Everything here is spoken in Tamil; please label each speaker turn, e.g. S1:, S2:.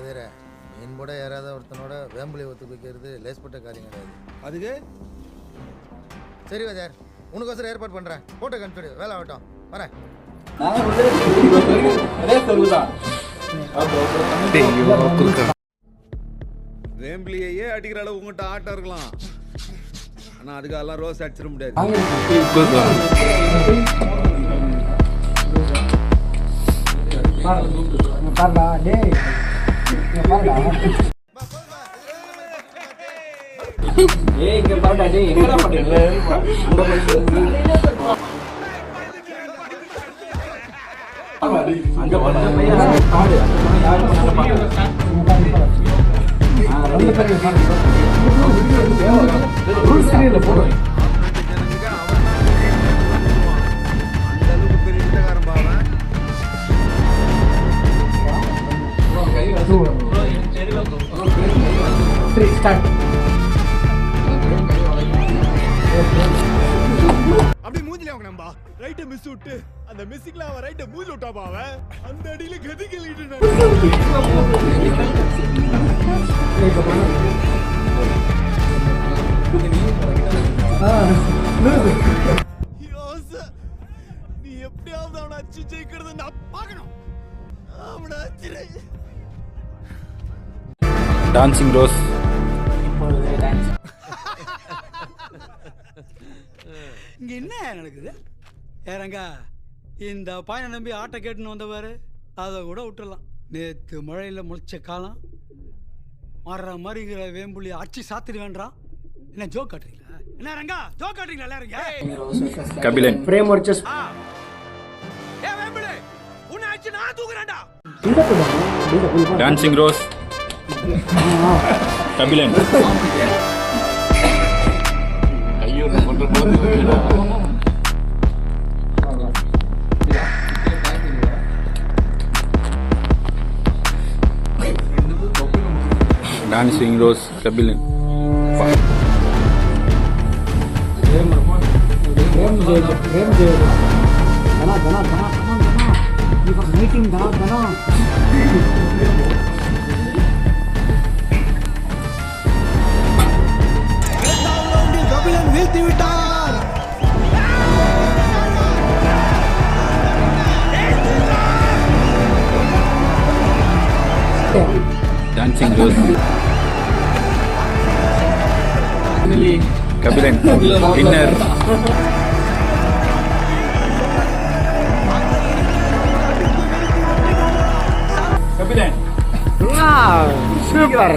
S1: கதிர மீன் கூட யாராவது ஒருத்தனோட வேம்புலி ஒத்து வைக்கிறது லேஸ்பட்ட காரியம் கிடையாது.
S2: அதுக்கு
S1: சரி வாத்தியார், உனக்கோசரம் ஏற்பாடு பண்ணுறேன். போட்டோ கன்ஃபிடு வேலை ஆகட்டும், வரேன்.
S2: வேம்பிலியே அடிக்கிற அளவு உங்கள்கிட்ட ஆட்டம் இருக்கலாம், ஆனால் அதுக்கெல்லாம் ரோஸ் அடிச்சிட முடியாது.
S3: அப்படி மூஞ்சில நம்பா ரைட்ட மிஸ் விட்டு அந்த மிஸ்ஸிங்ல அவன் ரைட்ட மூஞ்சி விட்டாப்பா அவன் அந்த அடியில கதி கழிட்டு நீ எப்படியாவது அவனை அச்சு ஜெயிக்கிறது நான் பார்க்கணும். அவனை அச்சிரு.
S4: டான்சிங் ரோஸ்
S5: இங்க என்ன நடக்குது? ஏறங்க இந்த பையனை நம்பி ஆட்டை கேட்டுன்னு வந்தவாரு, அதை கூட விட்டுடலாம். நேற்று மழையில் முளைச்ச காலம் மாறுற மாதிரிங்கிற வேம்புலி அச்சு சாத்திட்டு வேண்டாம். என்ன ஜோக் காட்டுறீங்களா? என்ன ரங்கா ஜோக் காட்டுறீங்களா எல்லாரும்?
S4: கபிலன்
S6: பிரேம் ஒரு செஸ்
S3: ஏ வேம்புலி உன்னை அச்சு நான் தூக்குறேன்டா.
S4: Dancing rose Kabilan dancing rose Kabilan
S5: Kabilan வீழ்த்தி விட்டார்.
S4: Dancing rose Kabilan winner. Kabilan
S6: super.